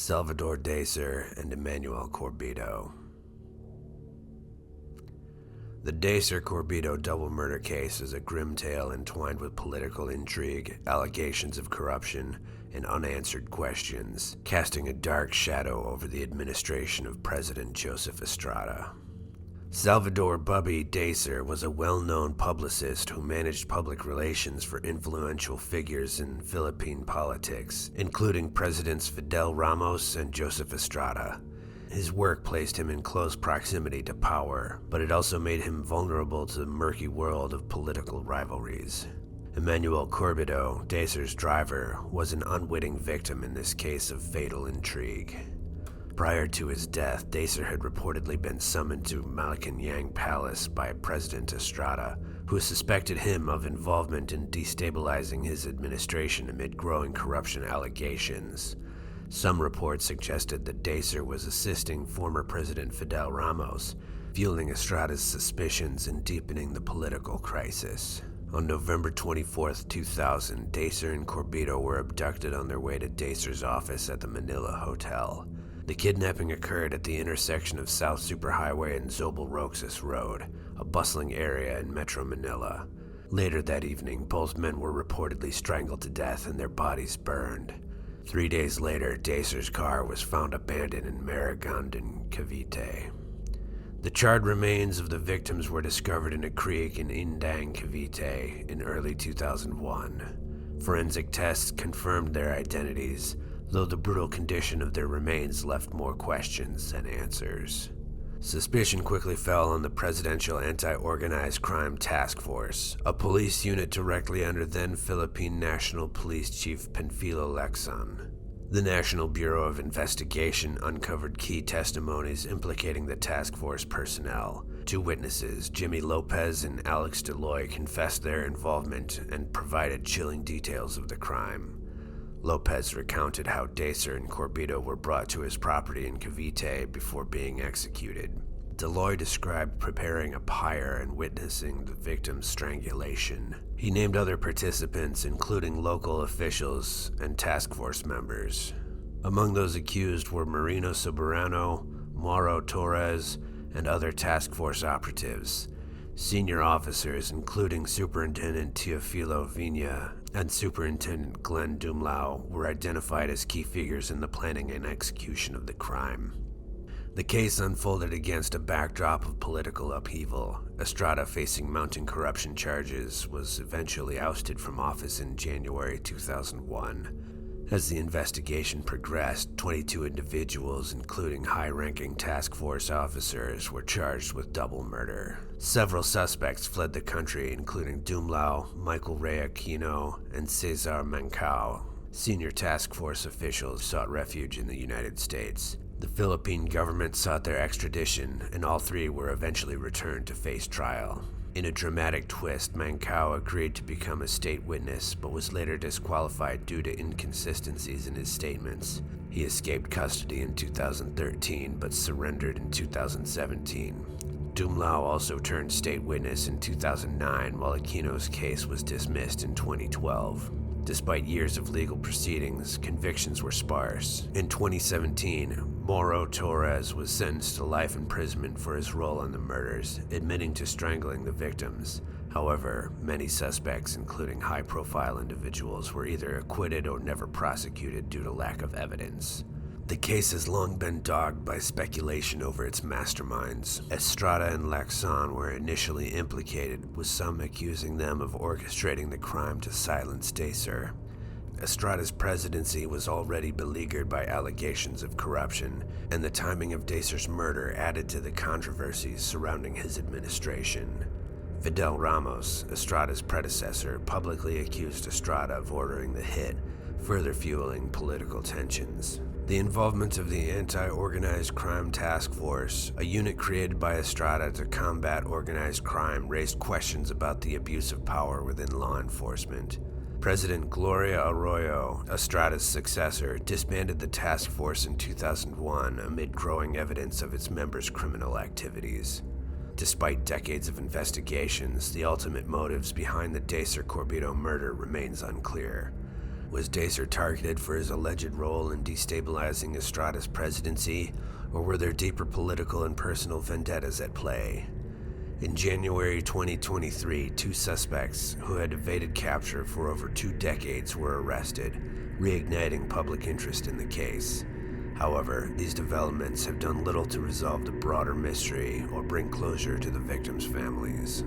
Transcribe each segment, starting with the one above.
Salvador Dacer and Emmanuel Corbito. The Dacer-Corbito double murder case is a grim tale entwined with political intrigue, allegations of corruption, and unanswered questions, casting a dark shadow over the administration of President Joseph Estrada. Salvador "Bubby" Dacer was a well-known publicist who managed public relations for influential figures in Philippine politics, including Presidents Fidel Ramos and Joseph Estrada. His work placed him in close proximity to power, but it also made him vulnerable to the murky world of political rivalries. Emmanuel Corbito, Dacer's driver, was an unwitting victim in this case of fatal intrigue. Prior to his death, Dacer had reportedly been summoned to Malacanang Palace by President Estrada, who suspected him of involvement in destabilizing his administration amid growing corruption allegations. Some reports suggested that Dacer was assisting former President Fidel Ramos, fueling Estrada's suspicions and deepening the political crisis. On November 24, 2000, Dacer and Corbito were abducted on their way to Dacer's office at the Manila Hotel. The kidnapping occurred at the intersection of South Superhighway and Zobel Roxas Road, a bustling area in Metro Manila. Later that evening, both men were reportedly strangled to death and their bodies burned. 3 days later, Dacer's car was found abandoned in Maragondon, Cavite. The charred remains of the victims were discovered in a creek in Indang, Cavite in early 2001. Forensic tests confirmed their identities, though the brutal condition of their remains left more questions than answers. Suspicion quickly fell on the Presidential Anti-Organized Crime Task Force, a police unit directly under then Philippine National Police Chief Panfilo Lacson. The National Bureau of Investigation uncovered key testimonies implicating the task force personnel. 2 witnesses, Jimmy Lopez and Alex Deloy, confessed their involvement and provided chilling details of the crime. Lopez recounted how Dacer and Corbito were brought to his property in Cavite before being executed. Deloy described preparing a pyre and witnessing the victim's strangulation. He named other participants, including local officials and task force members. Among those accused were Marino Soberano, Mauro Torres, and other task force operatives. Senior officers, including Superintendent Teofilo Vina and Superintendent Glenn Dumlao, were identified as key figures in the planning and execution of the crime. The case unfolded against a backdrop of political upheaval. Estrada, facing mounting corruption charges, was eventually ousted from office in January 2001. As the investigation progressed, 22 individuals, including high-ranking task force officers, were charged with double murder. Several suspects fled the country, including Dumlao, Michael Ray Aquino, and Cesar Mancao. Senior task force officials sought refuge in the United States. The Philippine government sought their extradition, and all 3 were eventually returned to face trial. In a dramatic twist, Mancao agreed to become a state witness, but was later disqualified due to inconsistencies in his statements. He escaped custody in 2013, but surrendered in 2017. Dumlao also turned state witness in 2009, while Aquino's case was dismissed in 2012. Despite years of legal proceedings, convictions were sparse. In 2017, Mauro Torres was sentenced to life imprisonment for his role in the murders, admitting to strangling the victims. However, many suspects, including high-profile individuals, were either acquitted or never prosecuted due to lack of evidence. The case has long been dogged by speculation over its masterminds. Estrada and Lacson were initially implicated, with some accusing them of orchestrating the crime to silence Dacer. Estrada's presidency was already beleaguered by allegations of corruption, and the timing of Dacer's murder added to the controversies surrounding his administration. Fidel Ramos, Estrada's predecessor, publicly accused Estrada of ordering the hit, further fueling political tensions. The involvement of the Anti-Organized Crime Task Force, a unit created by Estrada to combat organized crime, raised questions about the abuse of power within law enforcement. President Gloria Arroyo, Estrada's successor, disbanded the task force in 2001 amid growing evidence of its members' criminal activities. Despite decades of investigations, the ultimate motives behind the Dacer-Corbito murder remains unclear. Was Dacer targeted for his alleged role in destabilizing Estrada's presidency, or were there deeper political and personal vendettas at play? In January 2023, 2 suspects who had evaded capture for over 2 decades were arrested, reigniting public interest in the case. However, these developments have done little to resolve the broader mystery or bring closure to the victims' families.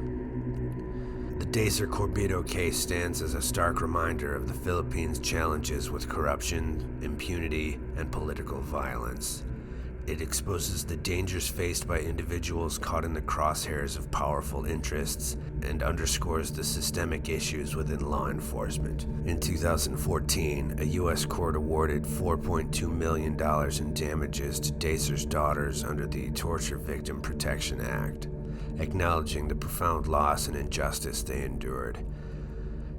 The Dacer Corbito case stands as a stark reminder of the Philippines' challenges with corruption, impunity, and political violence. It exposes the dangers faced by individuals caught in the crosshairs of powerful interests and underscores the systemic issues within law enforcement. In 2014, a U.S. court awarded $4.2 million in damages to Dacer's daughters under the Torture Victim Protection Act, acknowledging the profound loss and injustice they endured.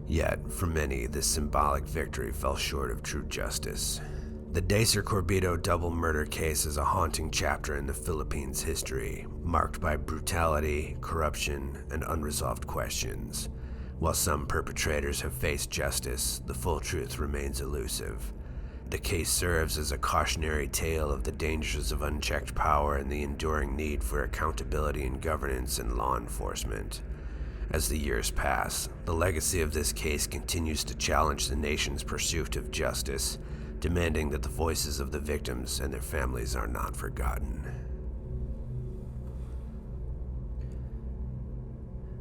Yet, for many, this symbolic victory fell short of true justice. The Dacer Corbito double murder case is a haunting chapter in the Philippines' history, marked by brutality, corruption, and unresolved questions. While some perpetrators have faced justice, the full truth remains elusive. The case serves as a cautionary tale of the dangers of unchecked power and the enduring need for accountability in governance and law enforcement. As the years pass, the legacy of this case continues to challenge the nation's pursuit of justice, demanding that the voices of the victims and their families are not forgotten.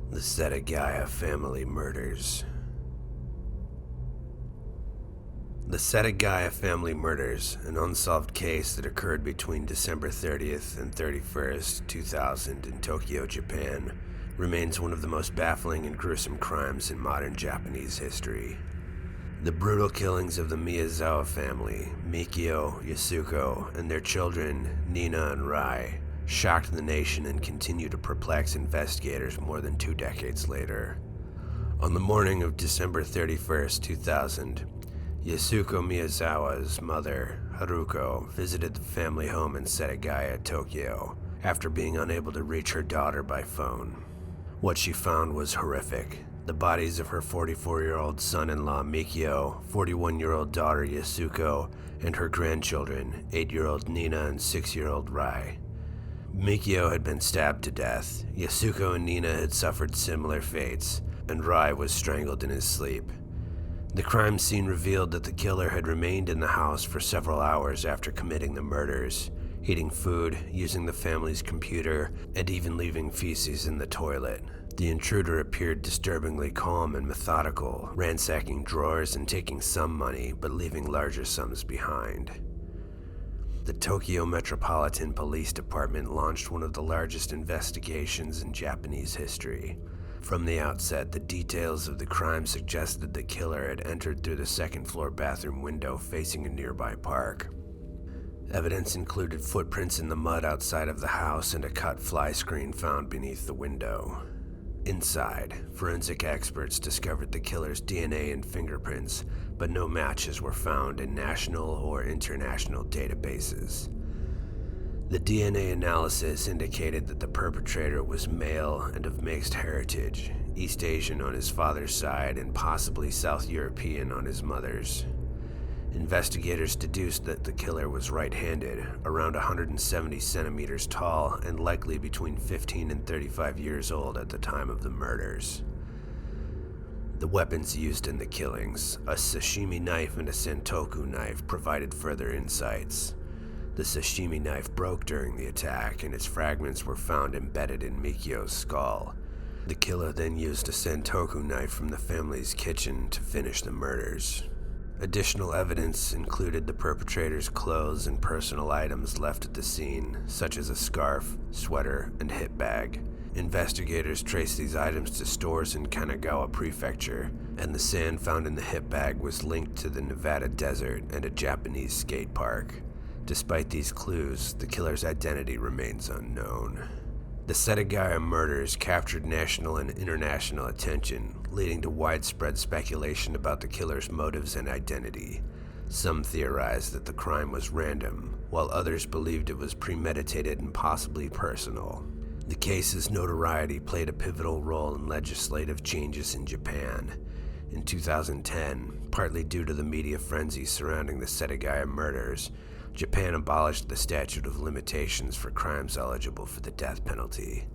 The Setagaya Family Murders. The Setagaya Family Murders, an unsolved case that occurred between December 30th and 31st, 2000 in Tokyo, Japan, remains one of the most baffling and gruesome crimes in modern Japanese history. The brutal killings of the Miyazawa family, Mikio, Yasuko, and their children, Nina and Rai, shocked the nation and continue to perplex investigators more than 2 decades later. On the morning of December 31st, 2000, Yasuko Miyazawa's mother, Haruko, visited the family home in Setagaya, Tokyo, after being unable to reach her daughter by phone. What she found was horrific. The bodies of her 44-year-old son-in-law Mikio, 41-year-old daughter Yasuko, and her grandchildren, 8-year-old Nina and 6-year-old Rai. Mikio had been stabbed to death, Yasuko and Nina had suffered similar fates, and Rai was strangled in his sleep. The crime scene revealed that the killer had remained in the house for several hours after committing the murders, eating food, using the family's computer, and even leaving feces in the toilet. The intruder appeared disturbingly calm and methodical, ransacking drawers and taking some money, but leaving larger sums behind. The Tokyo Metropolitan Police Department launched one of the largest investigations in Japanese history. From the outset, the details of the crime suggested the killer had entered through the second-floor bathroom window facing a nearby park. Evidence included footprints in the mud outside of the house and a cut fly screen found beneath the window. Inside, forensic experts discovered the killer's DNA and fingerprints, but no matches were found in national or international databases. The DNA analysis indicated that the perpetrator was male and of mixed heritage, East Asian on his father's side and possibly South European on his mother's. Investigators deduced that the killer was right-handed, around 170 centimeters tall, and likely between 15 and 35 years old at the time of the murders. The weapons used in the killings, a sashimi knife and a sentoku knife, provided further insights. The sashimi knife broke during the attack, and its fragments were found embedded in Mikio's skull. The killer then used a sentoku knife from the family's kitchen to finish the murders. Additional evidence included the perpetrator's clothes and personal items left at the scene, such as a scarf, sweater, and hip bag. Investigators traced these items to stores in Kanagawa Prefecture, and the sand found in the hip bag was linked to the Nevada desert and a Japanese skate park. Despite these clues, the killer's identity remains unknown. The Setagaya murders captured national and international attention, leading to widespread speculation about the killer's motives and identity. Some theorized that the crime was random, while others believed it was premeditated and possibly personal. The case's notoriety played a pivotal role in legislative changes in Japan. In 2010, partly due to the media frenzy surrounding the Setagaya murders, Japan abolished the statute of limitations for crimes eligible for the death penalty.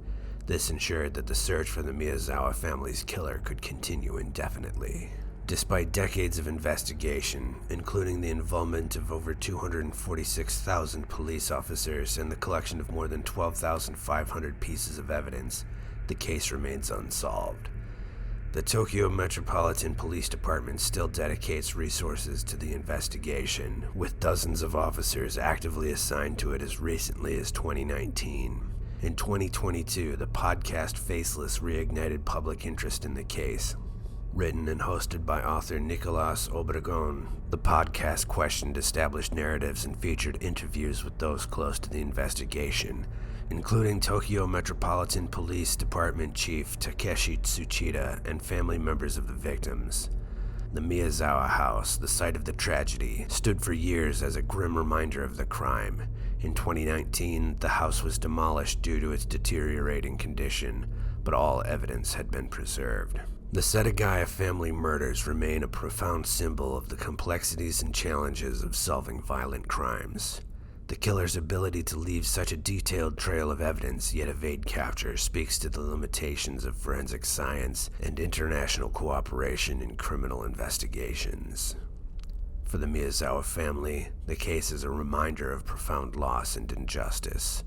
This ensured that the search for the Miyazawa family's killer could continue indefinitely. Despite decades of investigation, including the involvement of over 246,000 police officers and the collection of more than 12,500 pieces of evidence, the case remains unsolved. The Tokyo Metropolitan Police Department still dedicates resources to the investigation, with dozens of officers actively assigned to it as recently as 2019. In 2022, the podcast Faceless reignited public interest in the case. Written and hosted by author Nicolas Obregon, the podcast questioned established narratives and featured interviews with those close to the investigation, including Tokyo Metropolitan Police Department Chief Takeshi Tsuchida and family members of the victims. The Miyazawa house, the site of the tragedy, stood for years as a grim reminder of the crime. In 2019, the house was demolished due to its deteriorating condition, but all evidence had been preserved. The Setagaya Family Murders remain a profound symbol of the complexities and challenges of solving violent crimes. The killer's ability to leave such a detailed trail of evidence yet evade capture speaks to the limitations of forensic science and international cooperation in criminal investigations. For the Miyazawa family, the case is a reminder of profound loss and injustice.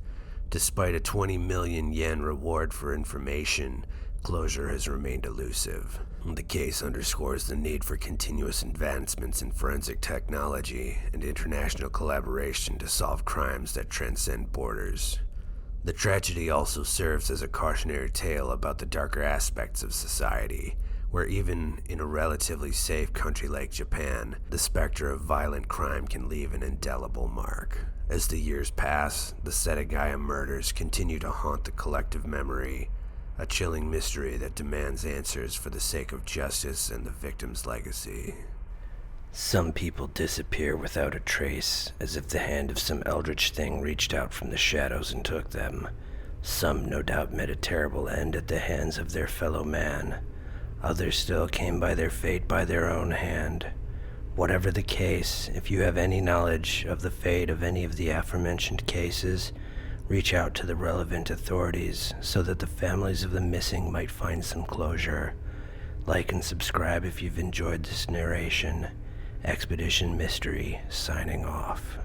Despite a 20 million yen reward for information, closure has remained elusive. The case underscores the need for continuous advancements in forensic technology and international collaboration to solve crimes that transcend borders. The tragedy also serves as a cautionary tale about the darker aspects of society, where even in a relatively safe country like Japan, the specter of violent crime can leave an indelible mark. As the years pass, the Setagaya murders continue to haunt the collective memory, a chilling mystery that demands answers for the sake of justice and the victim's legacy. Some people disappear without a trace, as if the hand of some eldritch thing reached out from the shadows and took them. Some no doubt met a terrible end at the hands of their fellow man. Others still came by their fate by their own hand. Whatever the case, if you have any knowledge of the fate of any of the aforementioned cases, reach out to the relevant authorities so that the families of the missing might find some closure. Like and subscribe if you've enjoyed this narration. Expedition Mystery, signing off.